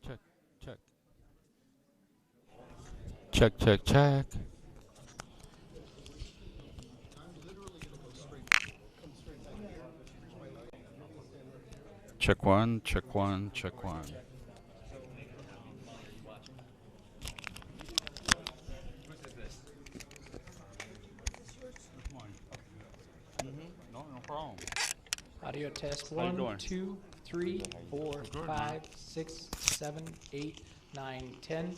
Check, check. Check, check, check. Check one, check one, check one. No, no problem. Audio test How you 1, doing? 2, 3, 4, Good, man. 5, 6, 7, 8, 9, 10.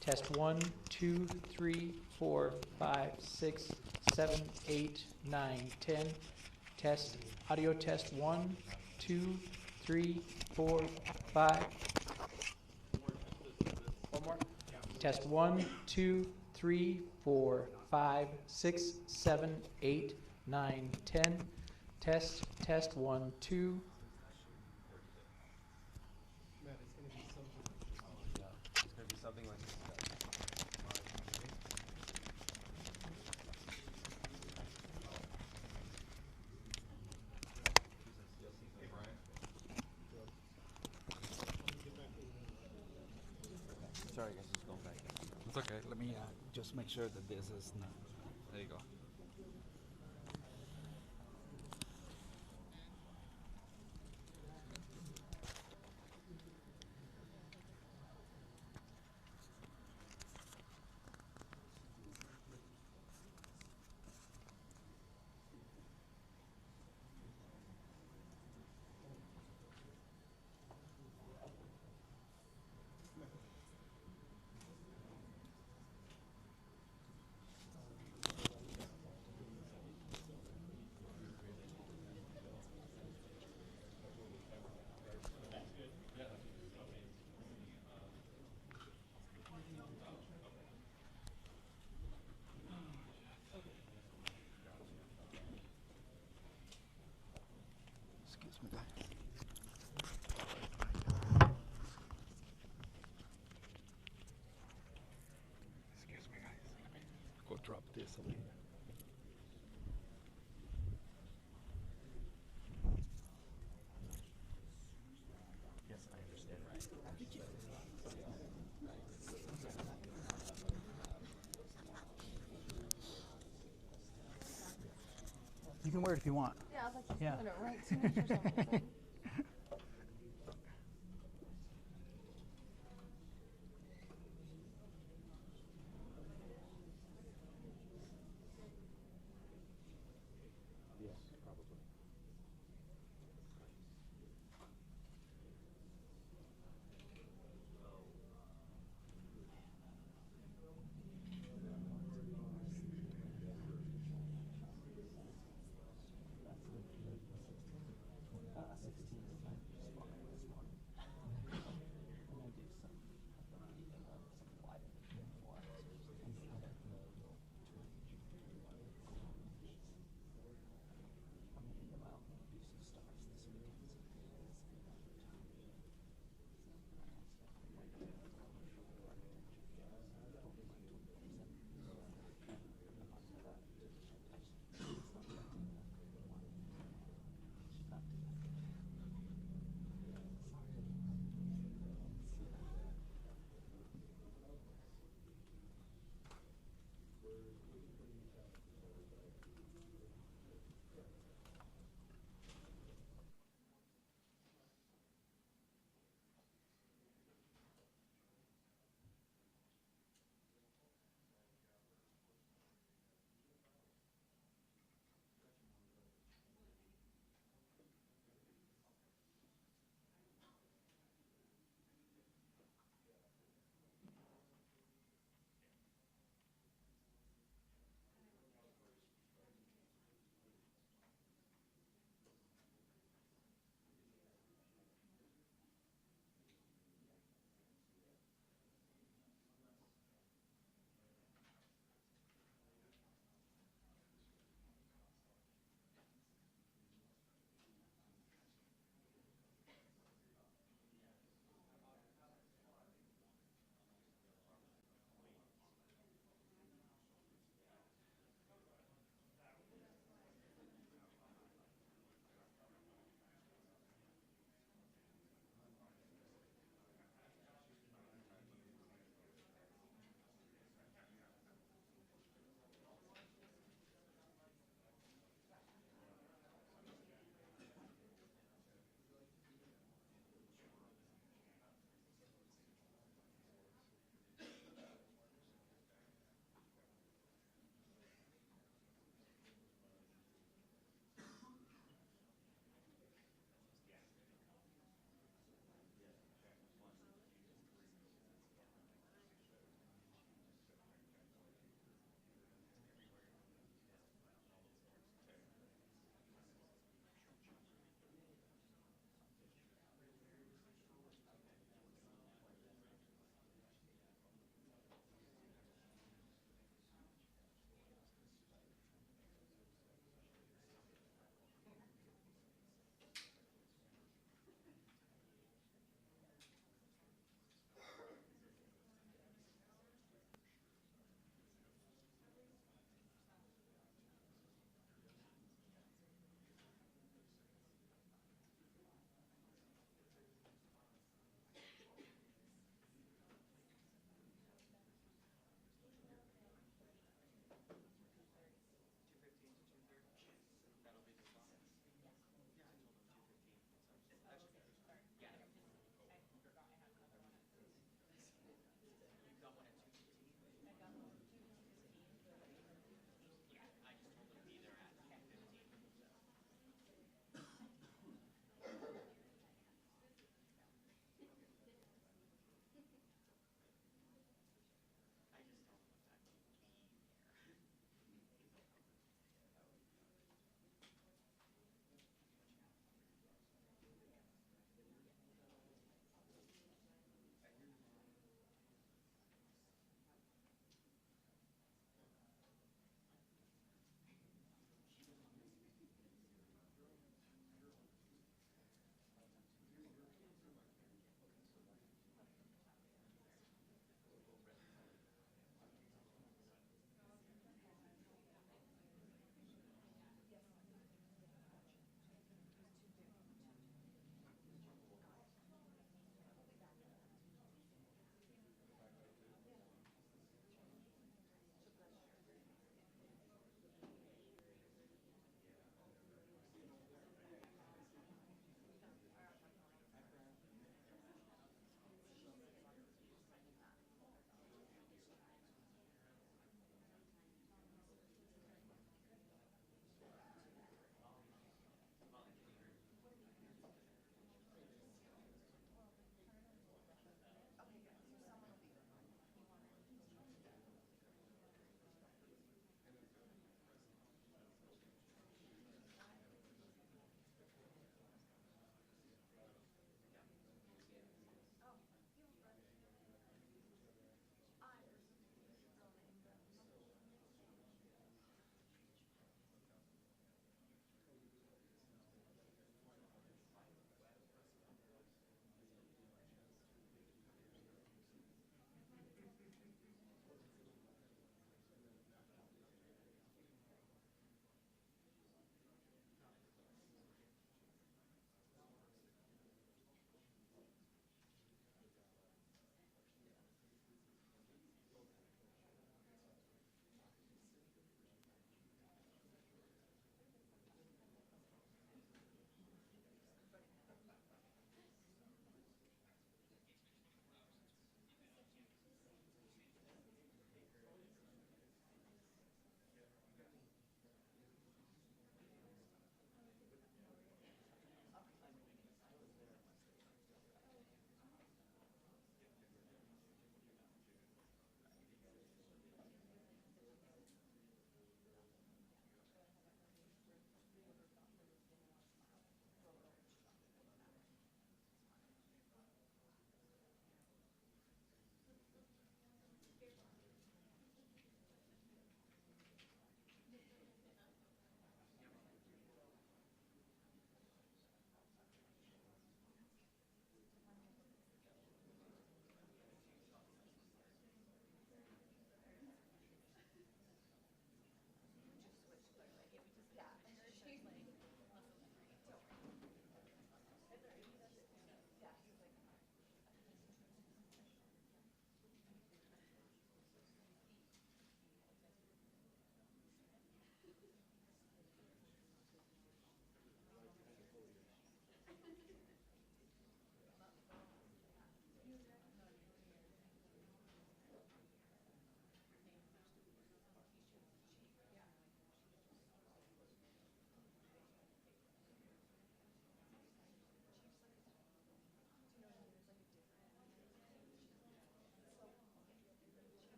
Test 1, 2, 3, 4, 5, 6, 7, 8, 9, 10. Test, audio test 1, 2, 3, 4, 5. One more. Test 1, 2, 3, 4, 5, 6, 7, 8, 9, 10. Test 1, 2. It's gonna be something like this. Sorry, guys, just going back. It's okay. Let me just make sure that this is not. There you go. Excuse me, guys. Excuse me, guys. Let me go drop this away. Yes, I understand, right? You can wear it if you want. Yeah, I was like, she's Yeah. doing it right to me for some reason. Yes, probably.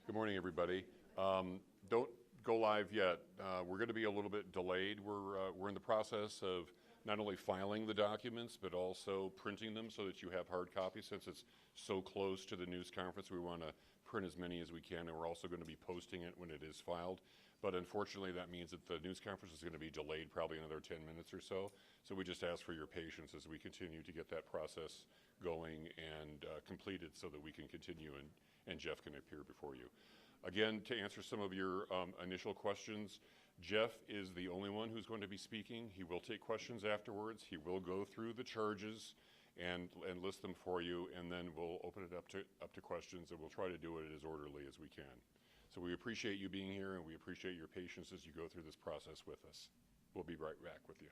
Good morning, everybody. Don't go live yet. We're going to be a little bit delayed. We're in the process of not only filing the documents, but also printing them so that you have hard copies. Since it's so close to the news conference, we want to print as many as we can, and we're also going to be posting it when it is filed. But unfortunately, that means that the news conference is going to be delayed probably another 10 minutes or so. So we just ask for your patience as we continue to get that process going and completed so that we can continue and Jeff can appear before you. Again, to answer some of your initial questions, Jeff is the only one who's going to be speaking. He will take questions afterwards. He will go through the charges and list them for you, and then we'll open it up to questions, and we'll try to do it as orderly as we can. So we appreciate you being here, and we appreciate your patience as you go through this process with us. We'll be right back with you.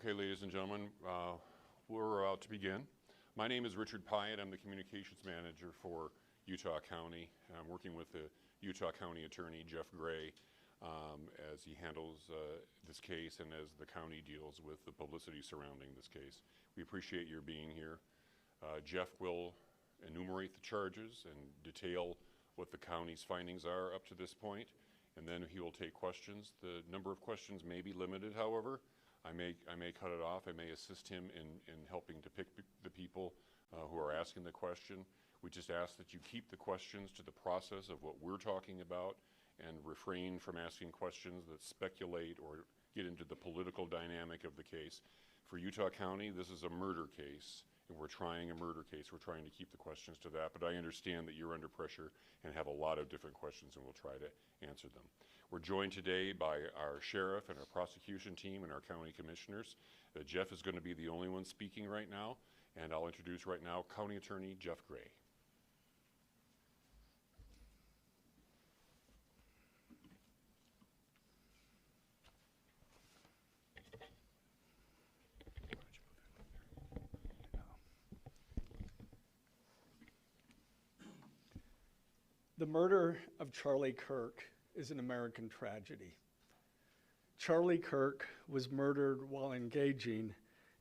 Okay, ladies and gentlemen, we're about to begin. My name is Richard Pyatt. I'm the Communications Manager for Utah County. I'm working with the Utah County Attorney, Jeff Gray, as he handles this case and as the county deals with the publicity surrounding this case. We appreciate your being here. Jeff will enumerate the charges and detail what the county's findings are up to this point, and then he will take questions. The number of questions may be limited, however. I may cut it off. I may assist him in helping to pick the people who are asking the question. We just ask that you keep the questions to the process of what we're talking about and refrain from asking questions that speculate or get into the political dynamic of the case. For Utah County, this is a murder case, and we're trying a murder case. We're trying to keep the questions to that, but I understand that you're under pressure and have a lot of different questions, and we'll try to answer them. We're joined today by our sheriff and our prosecution team and our county commissioners. Jeff is going to be the only one speaking right now, and I'll introduce right now County Attorney Jeff Gray. The murder of Charlie Kirk is an American tragedy. Charlie Kirk was murdered while engaging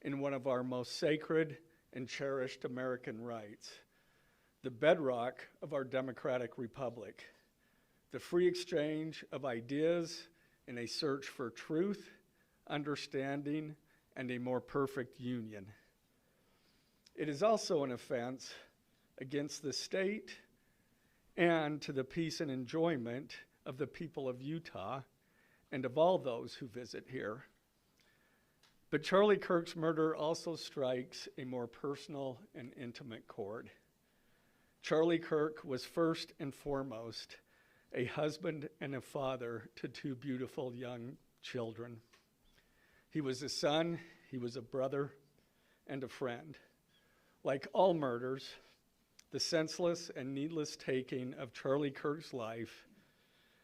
in one of our most sacred and cherished American rights, the bedrock of our democratic republic, the free exchange of ideas in a search for truth, understanding, and a more perfect union. It is also an offense against the state and to the peace and enjoyment of the people of Utah and of all those who visit here. But Charlie Kirk's murder also strikes a more personal and intimate chord. Charlie Kirk was first and foremost a husband and a father to two beautiful young children. He was a son, he was a brother, and a friend. Like all murders, the senseless and needless taking of Charlie Kirk's life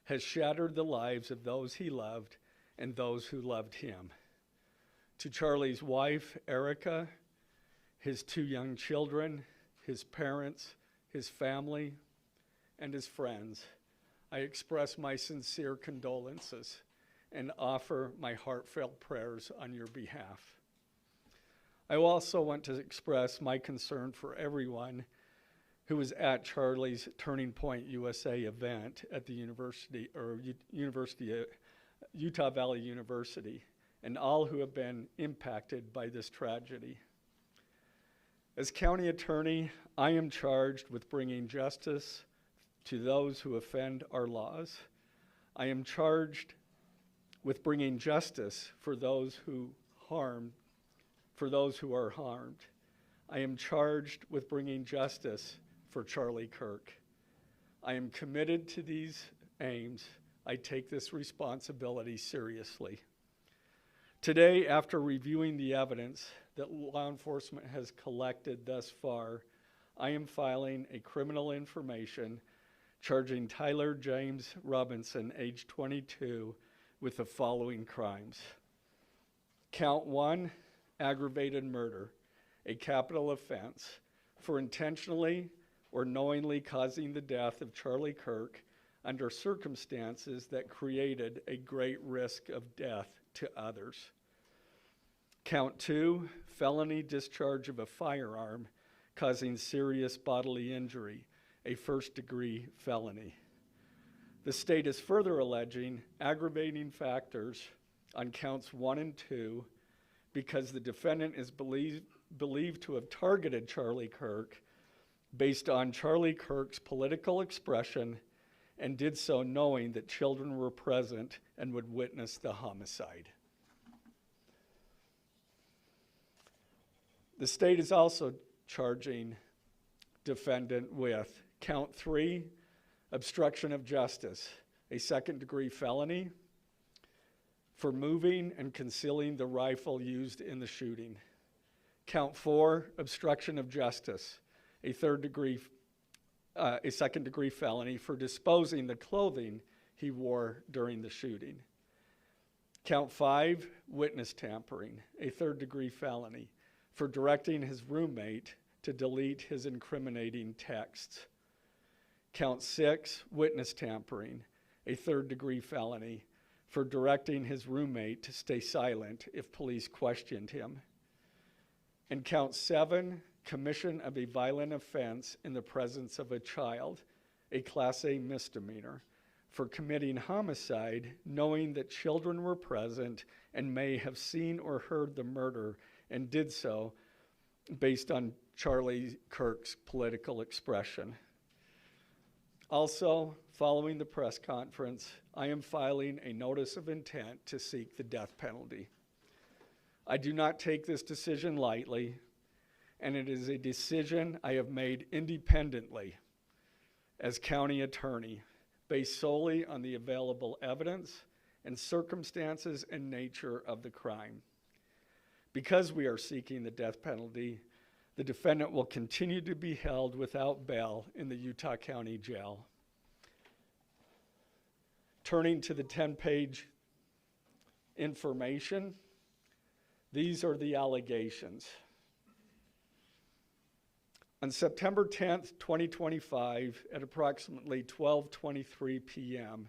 has shattered the lives of those he loved and those who loved him. To Charlie's wife, Erica, his two young children, his parents, his family, and his friends, I express my sincere condolences and offer my heartfelt prayers on your behalf. I also want to express my concern for everyone who was at Charlie's Turning Point USA event at the Utah Valley University, and all who have been impacted by this tragedy. As county attorney, I am charged with bringing justice to those who offend our laws. I am charged with bringing justice for those who are harmed. I am charged with bringing justice for Charlie Kirk. I am committed to these aims. I take this responsibility seriously. Today, after reviewing the evidence that law enforcement has collected thus far, I am filing a criminal information charging Tyler James Robinson, age 22, with the following crimes. Count 1, aggravated murder, a capital offense, for intentionally or knowingly causing the death of Charlie Kirk under circumstances that created a great risk of death to others. Count 2, felony discharge of a firearm causing serious bodily injury, a first-degree felony. The state is further alleging aggravating factors on counts 1 and 2 because the defendant is believed to have targeted Charlie Kirk based on Charlie Kirk's political expression and did so knowing that children were present and would witness the homicide. The state is also charging defendant with count 3, obstruction of justice, a second-degree felony for moving and concealing the rifle used in the shooting. Count 4, obstruction of justice, a second-degree felony for disposing the clothing he wore during the shooting. Count 5, witness tampering, a third-degree felony, for directing his roommate to delete his incriminating texts. Count 6, witness tampering, a third-degree felony, for directing his roommate to stay silent if police questioned him. And count 7, commission of a violent offense in the presence of a child, a Class A misdemeanor, for committing homicide knowing that children were present and may have seen or heard the murder and did so based on Charlie Kirk's political expression. Also, following the press conference, I am filing a notice of intent to seek the death penalty. I do not take this decision lightly, and it is a decision I have made independently as county attorney, based solely on the available evidence and circumstances and nature of the crime. Because we are seeking the death penalty, the defendant will continue to be held without bail in the Utah County Jail. Turning to the 10-page information, these are the allegations. On September 10th, 2025, at approximately 12:23 p.m.,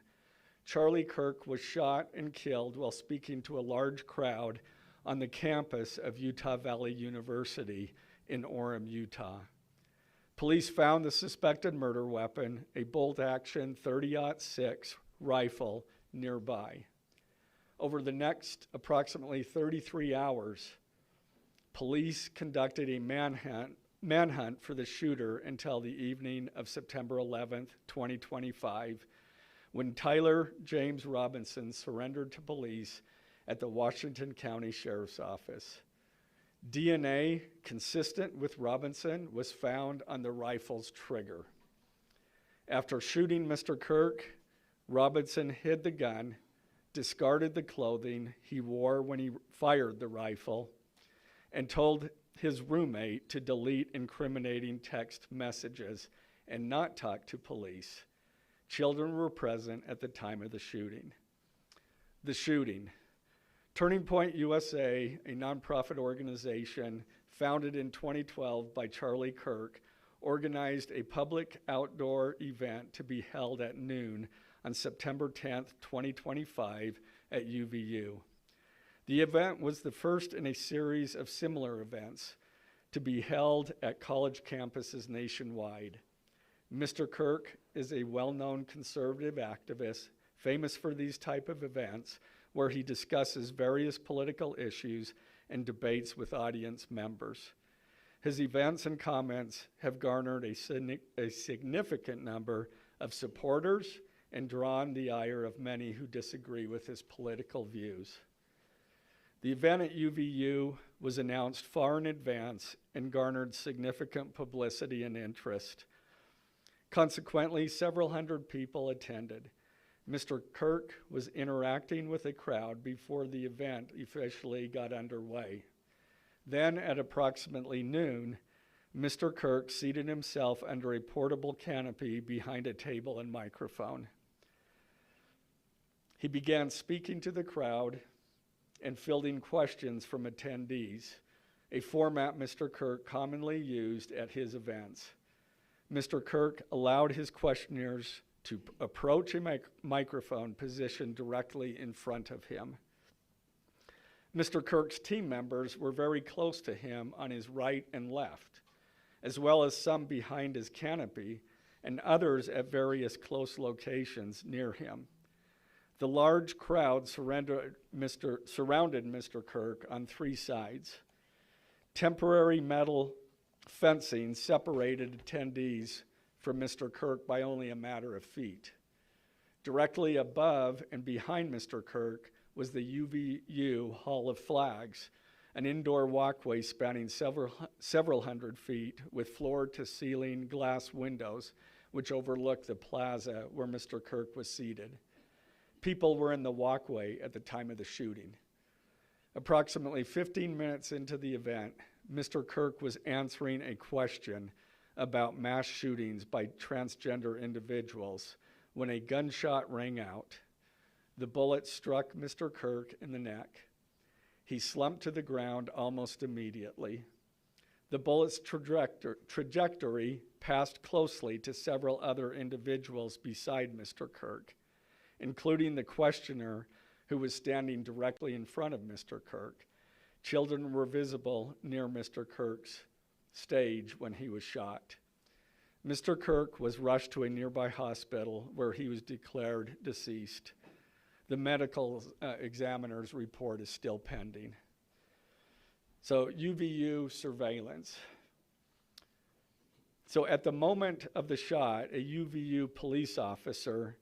Charlie Kirk was shot and killed while speaking to a large crowd on the campus of Utah Valley University in Orem, Utah. Police found the suspected murder weapon, a bolt-action .30-06 rifle, nearby. Over the next approximately 33 hours, police conducted a manhunt for the shooter until the evening of September 11th, 2025, when Tyler James Robinson surrendered to police at the Washington County Sheriff's Office. DNA consistent with Robinson was found on the rifle's trigger. After shooting Mr. Kirk, Robinson hid the gun, discarded the clothing he wore when he fired the rifle, and told his roommate to delete incriminating text messages and not talk to police. Children were present at the time of the shooting. The shooting. Turning Point USA, a nonprofit organization founded in 2012 by Charlie Kirk, organized a public outdoor event to be held at noon on September 10th, 2025 at UVU. The event was the first in a series of similar events to be held at college campuses nationwide. Mr. Kirk is a well-known conservative activist, famous for these type of events, where he discusses various political issues and debates with audience members. His events and comments have garnered a significant number of supporters and drawn the ire of many who disagree with his political views. The event at UVU was announced far in advance and garnered significant publicity and interest. Consequently, several hundred people attended. Mr. Kirk was interacting with the crowd before the event officially got underway. Then, at approximately noon, Mr. Kirk seated himself under a portable canopy behind a table and microphone. He began speaking to the crowd and fielding questions from attendees, a format Mr. Kirk commonly used at his events. Mr. Kirk allowed his questioners to approach a microphone positioned directly in front of him. Mr. Kirk's team members were very close to him on his right and left, as well as some behind his canopy and others at various close locations near him. The large crowd surrounded Mr. Kirk on three sides. Temporary metal fencing separated attendees from Mr. Kirk by only a matter of feet. Directly above and behind Mr. Kirk was the UVU Hall of Flags, an indoor walkway spanning several hundred feet with floor-to-ceiling glass windows which overlooked the plaza where Mr. Kirk was seated. People were in the walkway at the time of the shooting. Approximately 15 minutes into the event, Mr. Kirk was answering a question about mass shootings by transgender individuals when a gunshot rang out. The bullet struck Mr. Kirk in the neck. He slumped to the ground almost immediately. The bullet's trajectory passed closely to several other individuals beside Mr. Kirk, including the questioner who was standing directly in front of Mr. Kirk. Children were visible near Mr. Kirk's stage when he was shot. Mr. Kirk was rushed to a nearby hospital where he was declared deceased. The medical examiner's report is still pending. So UVU surveillance. So at the moment of the shot, a UVU police officer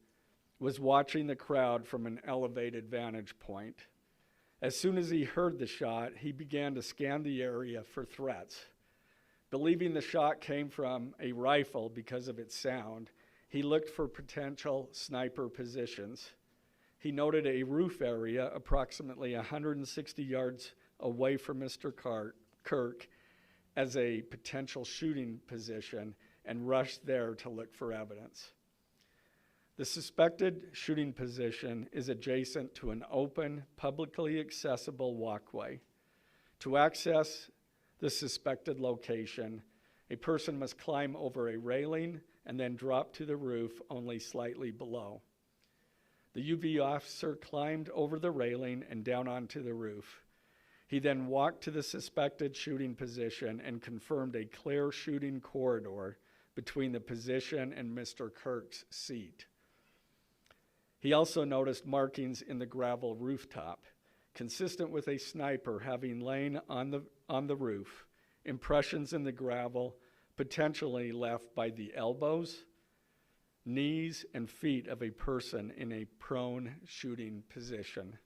was watching the crowd from an elevated vantage point. As soon as he heard the shot, he began to scan the area for threats. Believing the shot came from a rifle because of its sound, he looked for potential sniper positions. He noted a roof area approximately 160 yards away from Mr. Kirk as a potential shooting position and rushed there to look for evidence. The suspected shooting position is adjacent to an open, publicly accessible walkway. To access the suspected location, a person must climb over a railing and then drop to the roof only slightly below. The UV officer climbed over the railing and down onto the roof. He then walked to the suspected shooting position and confirmed a clear shooting corridor between the position and Mr. Kirk's seat. He also noticed markings in the gravel rooftop, consistent with a sniper having lain on the roof, impressions in the gravel potentially left by the elbows, knees, and feet of a person in a prone shooting position.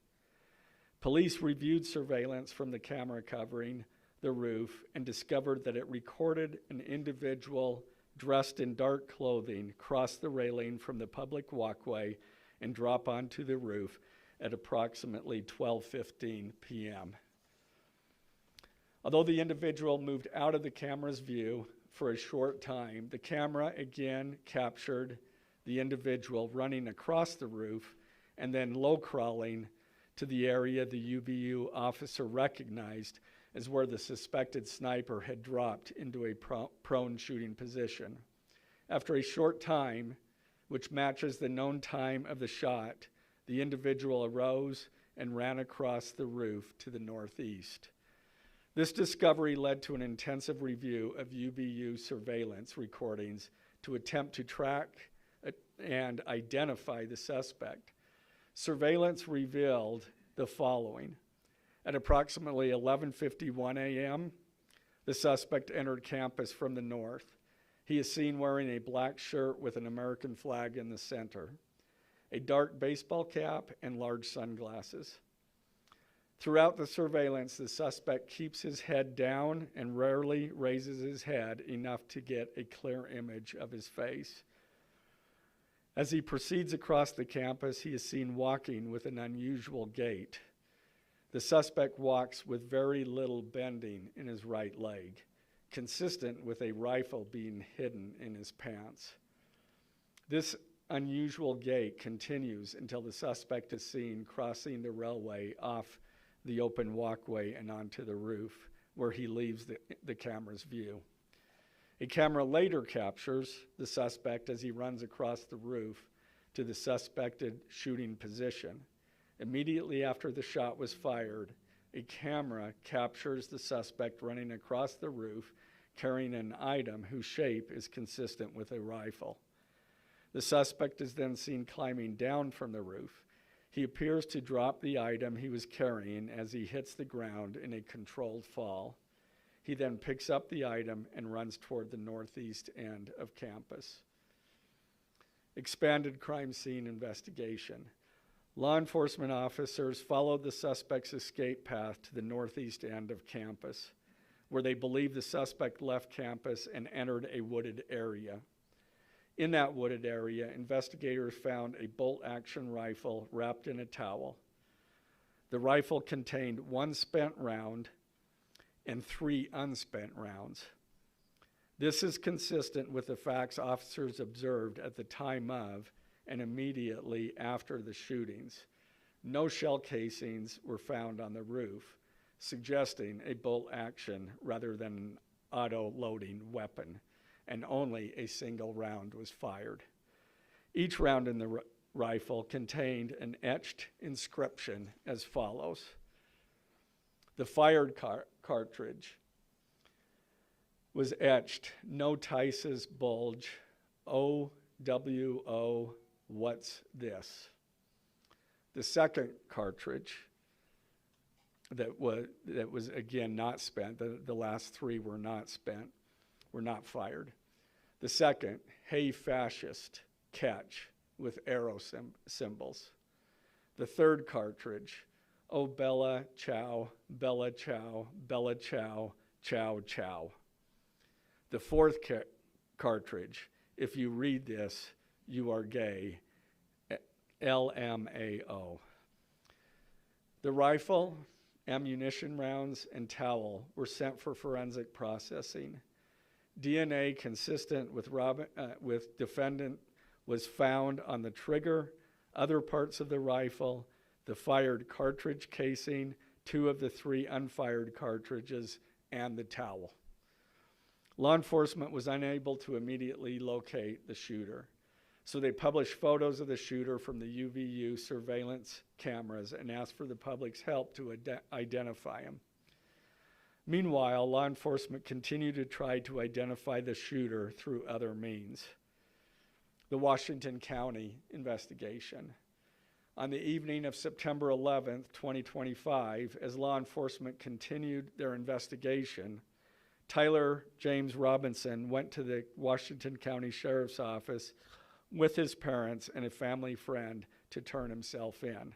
Police reviewed surveillance from the camera covering the roof and discovered that it recorded an individual dressed in dark clothing cross the railing from the public walkway and drop onto the roof at approximately 12:15 p.m. Although the individual moved out of the camera's view for a short time, the camera again captured the individual running across the roof and then low crawling to the area the UVU officer recognized as where the suspected sniper had dropped into a prone shooting position. After a short time, which matches the known time of the shot, the individual arose and ran across the roof to the northeast. This discovery led to an intensive review of UVU surveillance recordings to attempt to track and identify the suspect. Surveillance revealed the following. At approximately 11:51 a.m., the suspect entered campus from the north. He is seen wearing a black shirt with an American flag in the center, a dark baseball cap, and large sunglasses. Throughout the surveillance, the suspect keeps his head down and rarely raises his head enough to get a clear image of his face. As he proceeds across the campus, he is seen walking with an unusual gait. The suspect walks with very little bending in his right leg, consistent with a rifle being hidden in his pants. This unusual gait continues until the suspect is seen crossing the railway off the open walkway and onto the roof, where he leaves the camera's view. A camera later captures the suspect as he runs across the roof to the suspected shooting position. Immediately after the shot was fired, a camera captures the suspect running across the roof carrying an item whose shape is consistent with a rifle. The suspect is then seen climbing down from the roof. He appears to drop the item he was carrying as he hits the ground in a controlled fall. He then picks up the item and runs toward the northeast end of campus. Expanded crime scene investigation. Law enforcement officers followed the suspect's escape path to the northeast end of campus, where they believe the suspect left campus and entered a wooded area. In that wooded area, investigators found a bolt-action rifle wrapped in a towel. The rifle contained 1 spent round and 3 unspent rounds. This is consistent with the facts officers observed at the time of and immediately after the shootings. No shell casings were found on the roof, suggesting a bolt action rather than an auto-loading weapon, and only a single round was fired. Each round in the rifle contained an etched inscription as follows. The fired cartridge was etched, "No Tice's bulge, OWO, what's this?" The second cartridge that was again not spent, the last three were not spent, were not fired. The second, "Hey Fascist, catch," with arrow symbols. The third cartridge, "Oh Bella Ciao, Bella Ciao, Bella Ciao, Ciao Ciao." The fourth cartridge, "If you read this, you are gay," LMAO. The rifle, ammunition rounds, and towel were sent for forensic processing. DNA consistent with defendant was found on the trigger, other parts of the rifle, the fired cartridge casing, 2 of the 3 unfired cartridges, and the towel. Law enforcement was unable to immediately locate the shooter, so they published photos of the shooter from the UVU surveillance cameras and asked for the public's help to identify him. Meanwhile, law enforcement continued to try to identify the shooter through other means. The Washington County investigation. On the evening of September 11th, 2025, as law enforcement continued their investigation, Tyler James Robinson went to the Washington County Sheriff's Office with his parents and a family friend to turn himself in.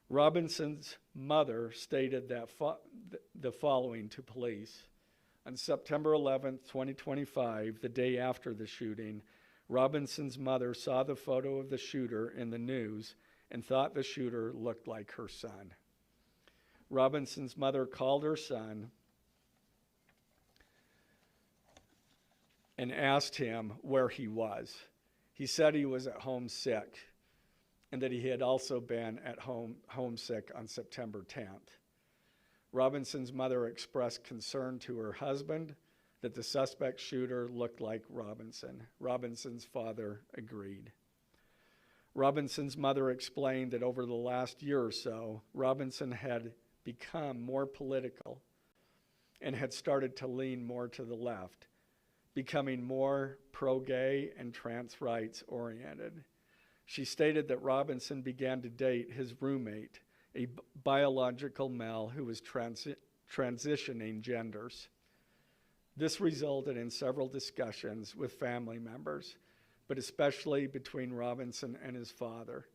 Robinson's mother stated that the following to police. On September 11th, 2025, the day after the shooting, Robinson's mother saw the photo of the shooter in the news and thought the shooter looked like her son. Robinson's mother called her son and asked him where he was. He said he was at home sick and that he had also been at home homesick on September 10th. Robinson's mother expressed concern to her husband that the suspect shooter looked like Robinson. Robinson's father agreed. Robinson's mother explained that over the last year or so, Robinson had become more political and had started to lean more to the left, becoming more pro-gay and trans rights oriented. She stated that Robinson began to date his roommate, a biological male who was transitioning genders. This resulted in several discussions with family members, but especially between Robinson and his father,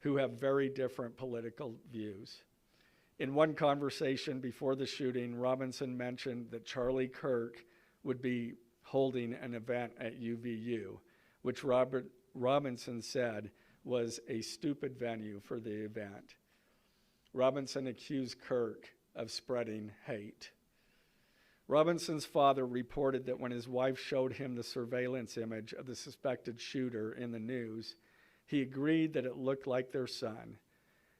who have very different political views. In one conversation before the shooting, Robinson mentioned that Charlie Kirk would be holding an event at UVU, which Robinson said was a stupid venue for the event. Robinson accused Kirk of spreading hate. Robinson's father reported that when his wife showed him the surveillance image of the suspected shooter in the news, he agreed that it looked like their son.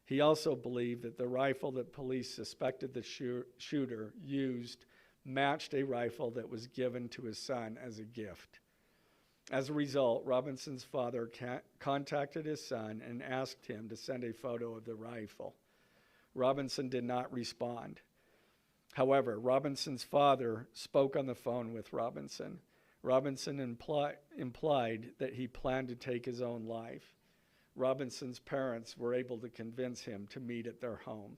He also believed that the rifle that police suspected the shooter used matched a rifle that was given to his son as a gift. As a result, Robinson's father contacted his son and asked him to send a photo of the rifle. Robinson did not respond. However, Robinson's father spoke on the phone with Robinson. Robinson implied that he planned to take his own life. Robinson's parents were able to convince him to meet at their home.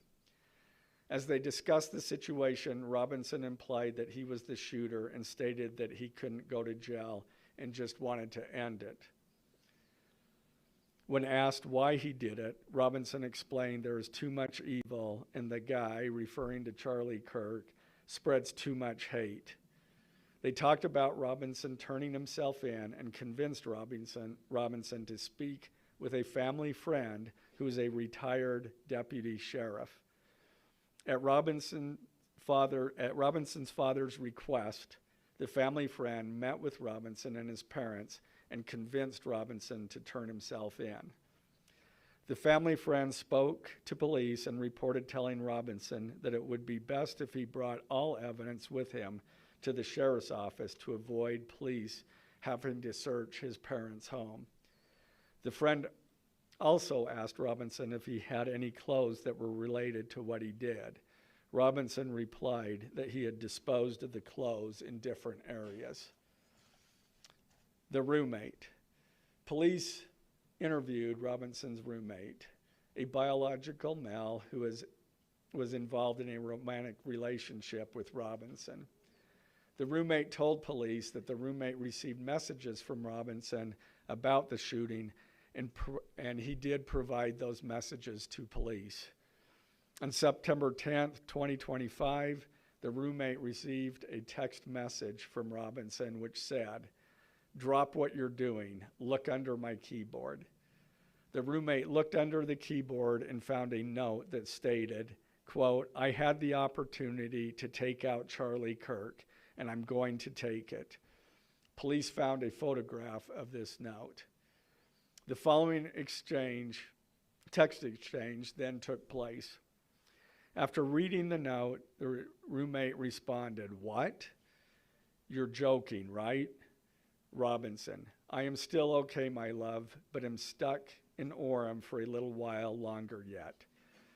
As they discussed the situation, Robinson implied that he was the shooter and stated that he couldn't go to jail and just wanted to end it. When asked why he did it, Robinson explained there is too much evil and the guy, referring to Charlie Kirk, spreads too much hate. They talked about Robinson turning himself in and convinced Robinson to speak with a family friend who is a retired deputy sheriff. At Robinson's father's request, the family friend met with Robinson and his parents and convinced Robinson to turn himself in. The family friend spoke to police and reported telling Robinson that it would be best if he brought all evidence with him to the sheriff's office to avoid police having to search his parents' home. The friend also asked Robinson if he had any clothes that were related to what he did. Robinson replied that he had disposed of the clothes in different areas. The roommate. Police interviewed Robinson's roommate, a biological male who was involved in a romantic relationship with Robinson. The roommate told police that the roommate received messages from Robinson about the shooting, and he did provide those messages to police. On September 10th, 2025, the roommate received a text message from Robinson which said, "Drop what you're doing. Look under my keyboard." The roommate looked under the keyboard and found a note that stated, quote, "I had the opportunity to take out Charlie Kirk, and I'm going to take it." Police found a photograph of this note. The following text exchange, then took place. After reading the note, the roommate responded, "What? You're joking, right?" Robinson, "I am still okay, my love, but am stuck in Orem for a little while longer yet.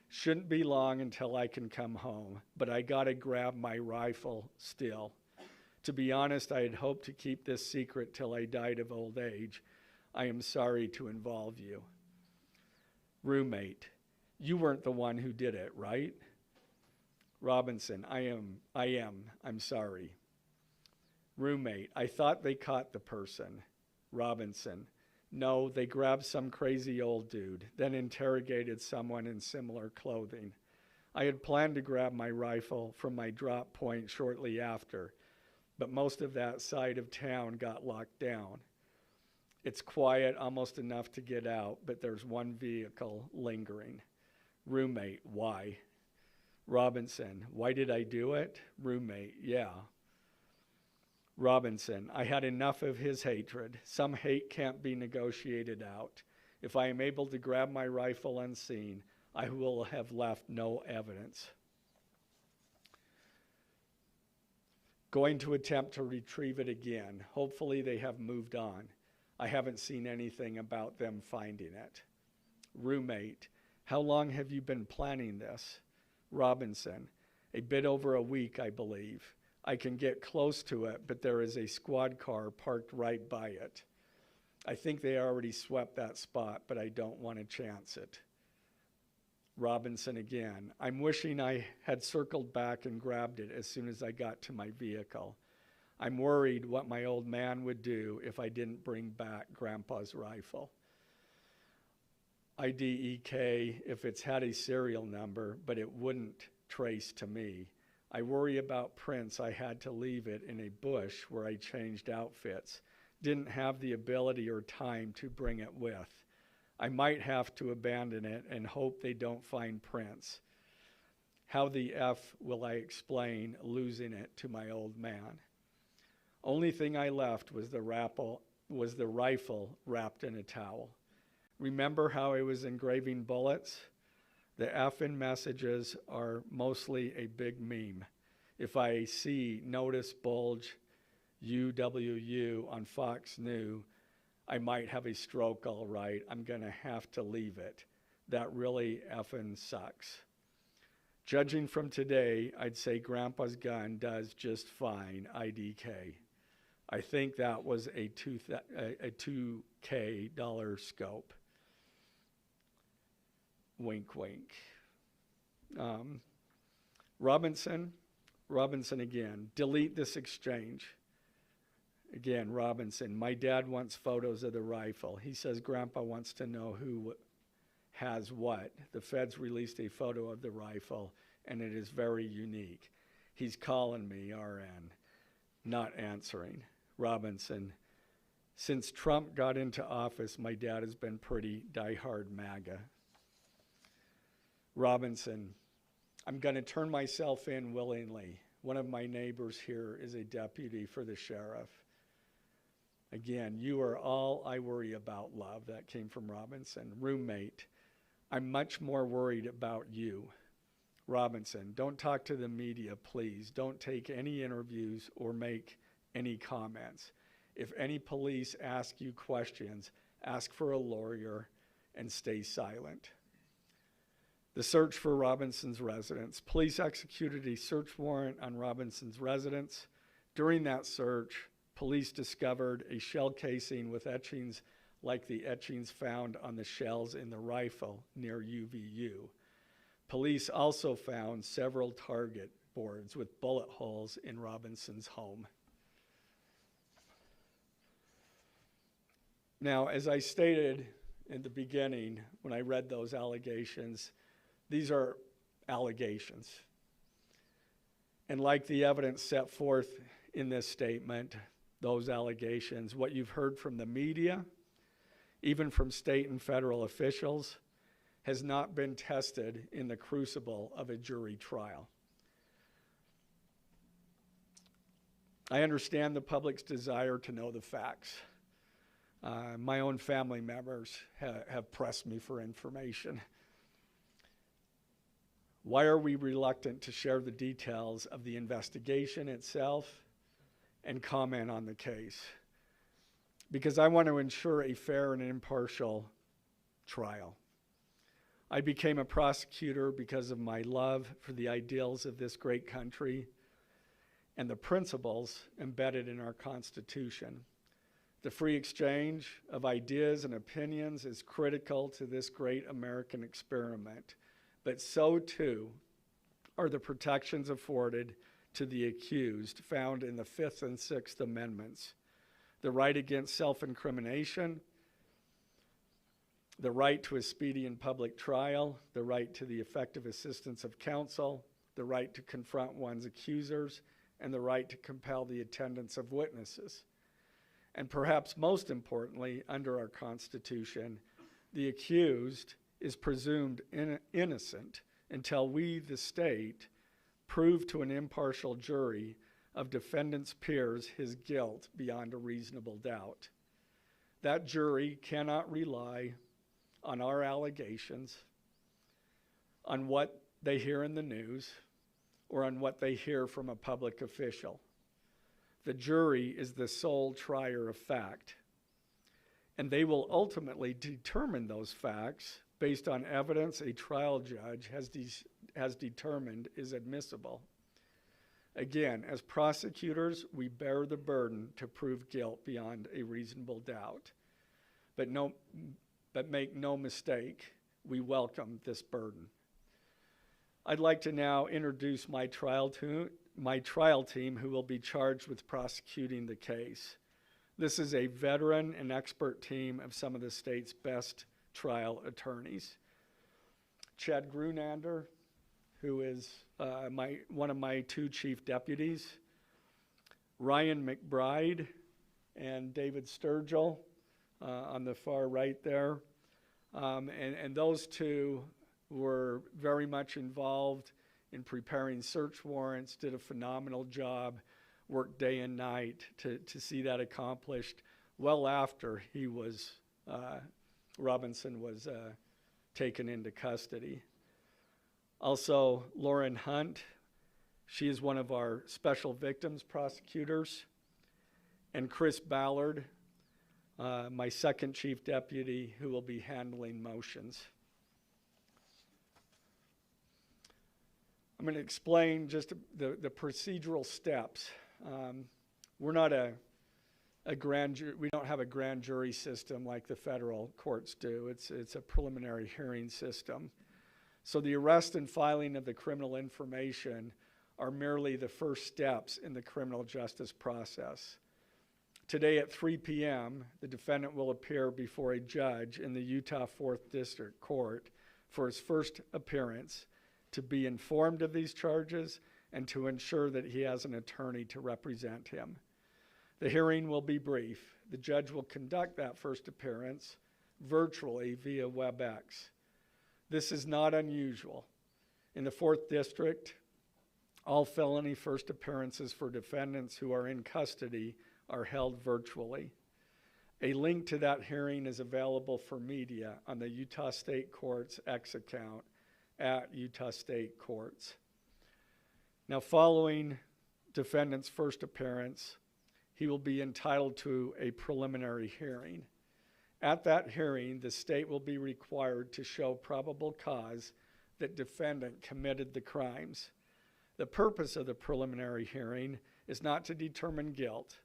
Shouldn't be long until I can come home, but I gotta grab my rifle still. To be honest, I had hoped to keep this secret till I died of old age. I am sorry to involve you." Roommate, "You weren't the one who did it, right?" Robinson, I am. I'm sorry." Roommate, "I thought they caught the person." Robinson, "No, they grabbed some crazy old dude, then interrogated someone in similar clothing. I had planned to grab my rifle from my drop point shortly after, but most of that side of town got locked down. It's quiet, almost enough to get out, but there's one vehicle lingering." Roommate, "Why?" Robinson, "Why did I do it?" Roommate, "Yeah." Robinson, "I had enough of his hatred. Some hate can't be negotiated out. If I am able to grab my rifle unseen, I will have left no evidence. Going to attempt to retrieve it again. Hopefully they have moved on. I haven't seen anything about them finding it." Roommate, "How long have you been planning this?" Robinson, "A bit over a week, I believe. I can get close to it, but there is a squad car parked right by it. I think they already swept that spot, but I don't want to chance it." Robinson again, "I'm wishing I had circled back and grabbed it as soon as I got to my vehicle. I'm worried what my old man would do if I didn't bring back Grandpa's rifle. IDEK if it's had a serial number, but it wouldn't trace to me. I worry about prints. I had to leave it in a bush where I changed outfits. Didn't have the ability or time to bring it with. I might have to abandon it and hope they don't find prints. How the F will I explain losing it to my old man? Only thing I left was the rifle wrapped in a towel. Remember how I was engraving bullets? The F in messages are mostly a big meme. If I see notice bulge UWU on Fox News, I might have a stroke all right. I'm gonna have to leave it. That really effing sucks. Judging from today, I'd say Grandpa's gun does just fine, IDK. I think that was a $2K scope. Wink, wink. Robinson again, delete this exchange. Again, Robinson, my dad wants photos of the rifle. He says Grandpa wants to know who has what. The feds released a photo of the rifle, and it is very unique. He's calling me, RN, not answering. Robinson, since Trump got into office, my dad has been pretty diehard MAGA. Robinson, I'm going to turn myself in willingly. One of my neighbors here is a deputy for the sheriff. Again, you are all I worry about, love. That came from Robinson. Roommate, I'm much more worried about you. Robinson, don't talk to the media, please. Don't take any interviews or make any comments. If any police ask you questions, ask for a lawyer and stay silent. The search for Robinson's residence. Police executed a search warrant on Robinson's residence. During that search, police discovered a shell casing with etchings like the etchings found on the shells in the rifle near UVU. Police also found several target boards with bullet holes in Robinson's home. Now, as I stated in the beginning, when I read those allegations, these are allegations. And like the evidence set forth in this statement, those allegations, what you've heard from the media, even from state and federal officials, has not been tested in the crucible of a jury trial. I understand the public's desire to know the facts. My own family members have pressed me for information. Why are we reluctant to share the details of the investigation itself and comment on the case? Because I want to ensure a fair and impartial trial. I became a prosecutor because of my love for the ideals of this great country and the principles embedded in our Constitution. The free exchange of ideas and opinions is critical to this great American experiment, but so too are the protections afforded to the accused found in the Fifth and Sixth Amendments. The right against self-incrimination, the right to a speedy and public trial, the right to the effective assistance of counsel, the right to confront one's accusers, and the right to compel the attendance of witnesses. And perhaps most importantly, under our Constitution, the accused is presumed innocent until we, the state, prove to an impartial jury of defendant's peers his guilt beyond a reasonable doubt. That jury cannot rely on our allegations, on what they hear in the news, or on what they hear from a public official. The jury is the sole trier of fact, and they will ultimately determine those facts based on evidence a trial judge has determined is admissible. Again, as prosecutors, we bear the burden to prove guilt beyond a reasonable doubt. But make no mistake, we welcome this burden. I'd like to now introduce my trial team who will be charged with prosecuting the case. This is a veteran and expert team of some of the state's best trial attorneys. Chad Grunander, who is one of my two chief deputies, Ryan McBride and David Sturgill on the far right there. And those two were very much involved in preparing search warrants, did a phenomenal job, worked day and night to see that accomplished well after Robinson was taken into custody. Also, Lauren Hunt, she is one of our special victims prosecutors, and Chris Ballard, my second chief deputy, who will be handling motions. I'm going to explain just the procedural steps. We're not we don't have a grand jury system like the federal courts do. It's a preliminary hearing system. So the arrest and filing of the criminal information are merely the first steps in the criminal justice process. Today at 3 p.m., the defendant will appear before a judge in the Utah 4th District Court for his first appearance to be informed of these charges and to ensure that he has an attorney to represent him. The hearing will be brief. The judge will conduct that first appearance virtually via WebEx. This is not unusual. In the 4th District, all felony first appearances for defendants who are in custody are held virtually. A link to that hearing is available for media on the Utah State Courts X account at Utah State Courts. Now, following defendant's first appearance, he will be entitled to a preliminary hearing. At that hearing, the state will be required to show probable cause that defendant committed the crimes. The purpose of the preliminary hearing is not to determine guilt,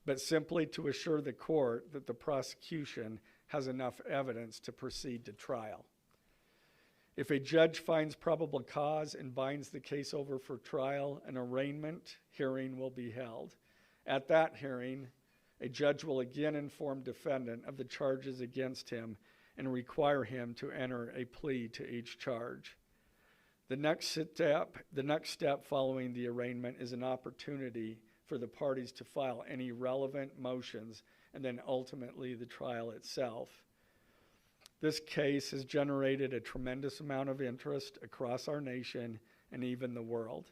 but simply to assure the court that the prosecution has enough evidence to proceed to trial. If a judge finds probable cause and binds the case over for trial, an arraignment hearing will be held. At that hearing, a judge will again inform defendant of the charges against him and require him to enter a plea to each charge. The next step following the arraignment is an opportunity for the parties to file any relevant motions and then ultimately the trial itself. This case has generated a tremendous amount of interest across our nation and even the world.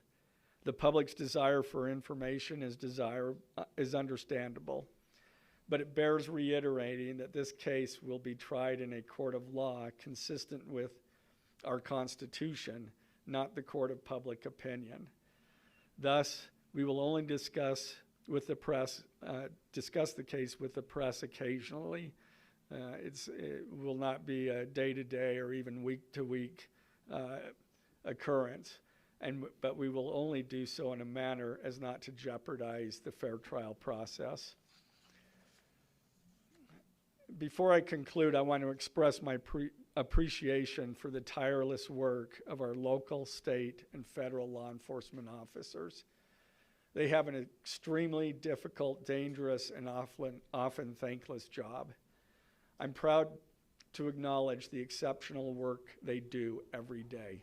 The public's desire for information is understandable, but it bears reiterating that this case will be tried in a court of law consistent with our Constitution, not the court of public opinion. Thus, we will only discuss the case with the press occasionally. It will not be a day-to-day or even week-to-week occurrence, but we will only do so in a manner as not to jeopardize the fair trial process. Before I conclude, I want to express my appreciation for the tireless work of our local, state, and federal law enforcement officers. They have an extremely difficult, dangerous, and often thankless job. I'm proud to acknowledge the exceptional work they do every day,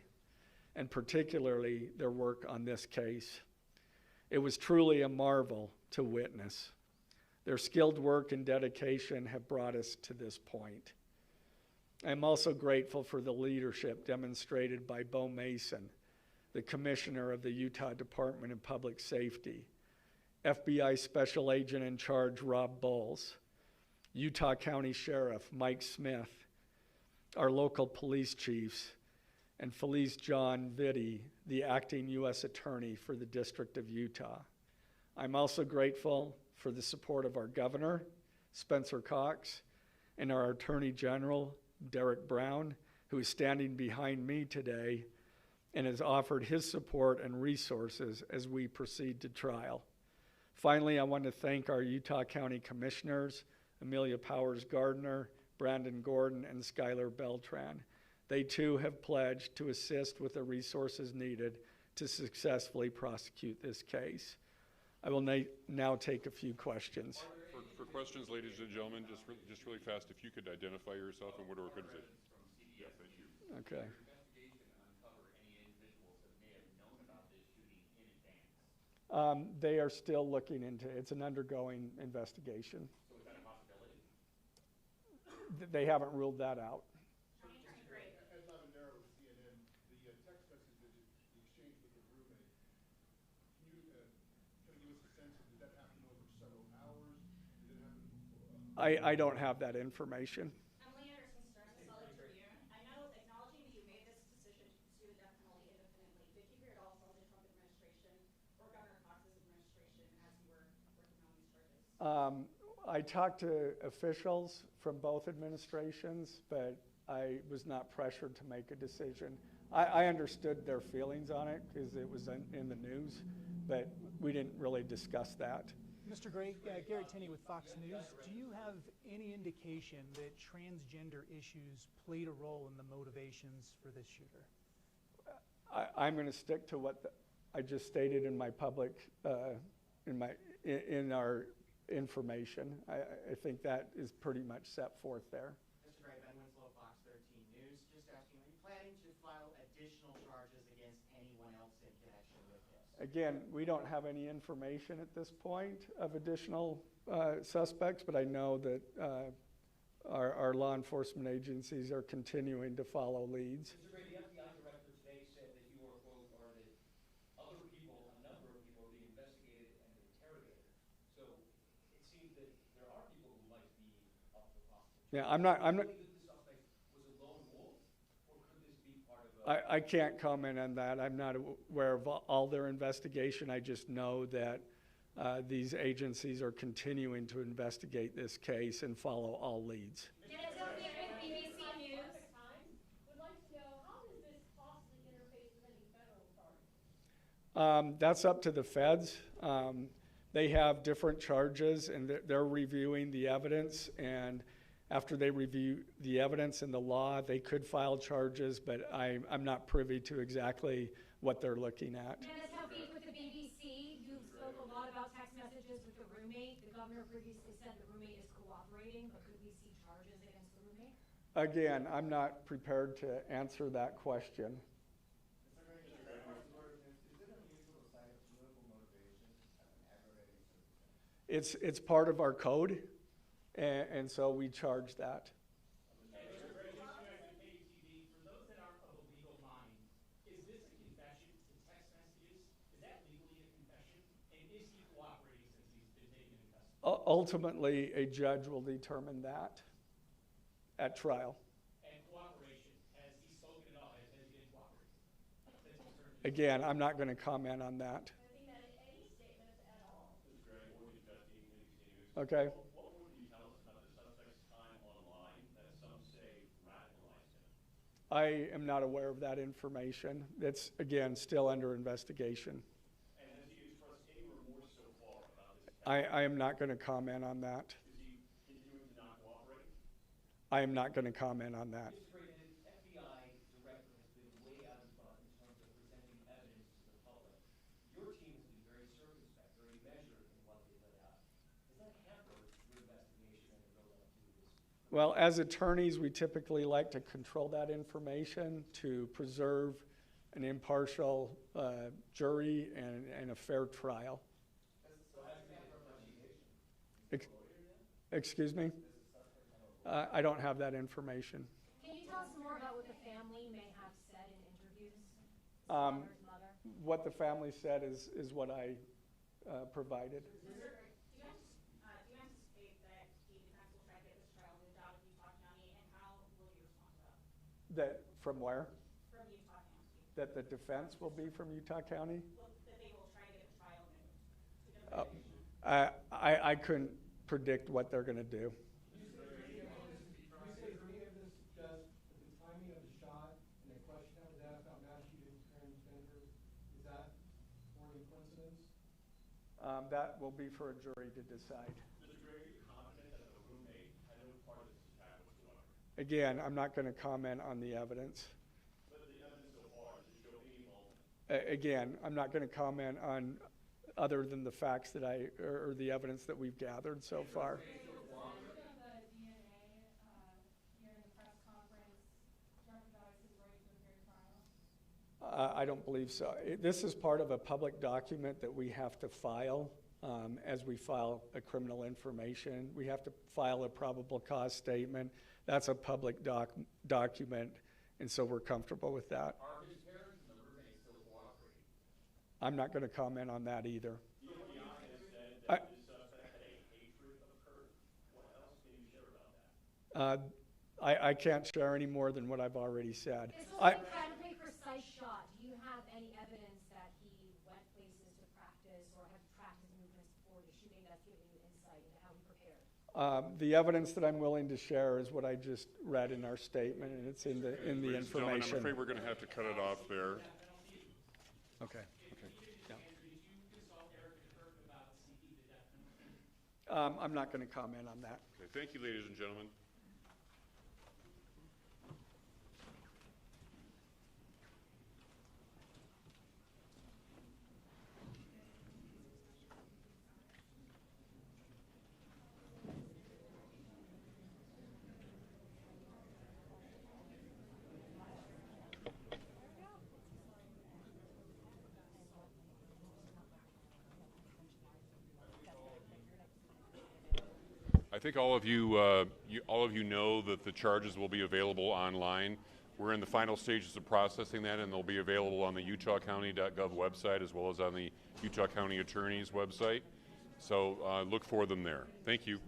and particularly their work on this case. It was truly a marvel to witness. Their skilled work and dedication have brought us to this point. I'm also grateful for the leadership demonstrated by Bo Mason, the Commissioner of the Utah Department of Public Safety, FBI Special Agent in Charge Rob Bowles, Utah County Sheriff Mike Smith, our local police chiefs, and Felice John Vitti, the acting U.S. Attorney for the District of Utah. I'm also grateful for the support of our Governor, Spencer Cox, and our Attorney General, Derek Brown, who is standing behind me today and has offered his support and resources as we proceed to trial. Finally, I want to thank our Utah County Commissioners, Amelia Powers Gardner, Brandon Gordon, and Skylar Beltran. They too have pledged to assist with the resources needed to successfully prosecute this case. I will now take a few questions. For questions, ladies and gentlemen, just really fast, if you could identify yourself and what organization. Yeah, thank you. Okay. They are still looking into it. It's an undergoing investigation. So is that a possibility? They haven't ruled that out. Ed Lavanero with CNN, the text message that the exchange with the roommate, can you kind of give us a sense of, did that happen over several hours? Did it happen before? I don't have that information. Emily Anderson, Stars and Solid Tribune. I know, acknowledging that you made this decision to pursue the death penalty independently, did you hear at all from the Trump administration or Governor Cox's administration as you were working on these charges? I talked to officials from both administrations, but I was not pressured to make a decision. I understood their feelings on it because it was in the news, but we didn't really discuss that. Mr. Gray, Gary Tenney with Fox News. Do you have any indication that transgender issues played a role in the motivations for this shooter? I'm going to stick to what I just stated in my public, in our information. I think that is pretty much set forth there. Mr. Gray, Ben Winslow, Fox 13 News. Just asking, are you planning to file additional charges against anyone else in connection with this? Again, we don't have any information at this point of additional suspects, but I know that our law enforcement agencies are continuing to follow leads. Mr. Gray, the FBI director today said that you are, quote, or that other people, a number of people are being investigated and interrogated. So it seems that there are people who like to be Yeah, I'm not, Do you believe that the suspect was a lone wolf, or could this be part of a? I can't comment on that. I'm not aware of all their investigation. I just know that these agencies are continuing to investigate this case and follow all leads. Dennis O'Keefe with BBC News. Would like to know, how does this possibly interface with any federal charges? That's up to the feds. They have different charges, and they're reviewing the evidence. And after they review the evidence and the law, they could file charges, but I'm not privy to exactly what they're looking at. Dennis O'Keefe with the BBC. You spoke a lot about text messages with the roommate. The governor previously said the roommate is cooperating, but could we see charges against the roommate? Again, I'm not prepared to answer that question. It's part of our code, and so we charge that. For those that aren't of a legal mind, is this a confession to text messages? Is that legally a confession? And is he cooperating since he's been taken into custody? Ultimately, a judge will determine that at trial. And cooperation, has he spoken at all? Has he been cooperating? Since he's turned Again, I'm not going to comment on that. Any statements at all? Okay? What would you tell us about the suspect's time online that some say radicalized him? I am not aware of that information. It's, again, still under investigation. And has he expressed any remorse so far about this? I am not going to comment on that. Is he continuing to not cooperate? I am not going to comment on that. Mr. Brayden, FBI director has been way out in front in terms of presenting evidence to the public. Your team has been very circumspect, very measured in what they let out. Does that hamper your investigation and the build-up to this? Well, as attorneys, we typically like to control that information to preserve an impartial jury and a fair trial. Excuse me? I don't have that information. Can you tell us more about what the family may have said in interviews? Um, His mother? What the family said is what I provided. Do you anticipate that the defense will try to get this trial moved out of Utah County, and how will you respond to that? That from where? From Utah County. That the defense will be from Utah County? Well, that they will try to get the trial moved to different locations. I couldn't predict what they're going to do. You say for me, this just the timing of the shot and the question that was asked about mass shooting transgender, is that more than coincidence? That will be for a jury to decide. Mr. Gray, are you confident that the roommate had no part of this attack whatsoever? Again, I'm not going to comment on the evidence. But the evidence so far, does it show any involvement? Again, I'm not going to comment on other than the facts that or the evidence that we've gathered so far. I don't believe so. This is part of a public document that we have to file as we file a criminal information. We have to file a probable cause statement. That's a public document, and so we're comfortable with that. Are his parents and the roommate still cooperating? I'm not going to comment on that either. The FBI has said that this suspect had a hatred of Kirk. What else can you share about that? I can't share any more than what I've already said. This was an incredibly precise shot. Do you have any evidence that he went places to practice or had tracked his movements before the shooting that's giving you insight into how he prepared? The evidence that I'm willing to share is what I just read in our statement, and it's in the Ladies and gentlemen, information. I'm afraid we're going to have to cut it off there. Okay. Did you consult Eric Kirk about seeking the death penalty? I'm not going to comment on that. Okay, thank you, ladies and gentlemen. I think all of you know that the charges will be available online. We're in the final stages of processing that, and they'll be available on the utahcounty.gov website as well as on the Utah County Attorney's website. So look for them there. Thank you.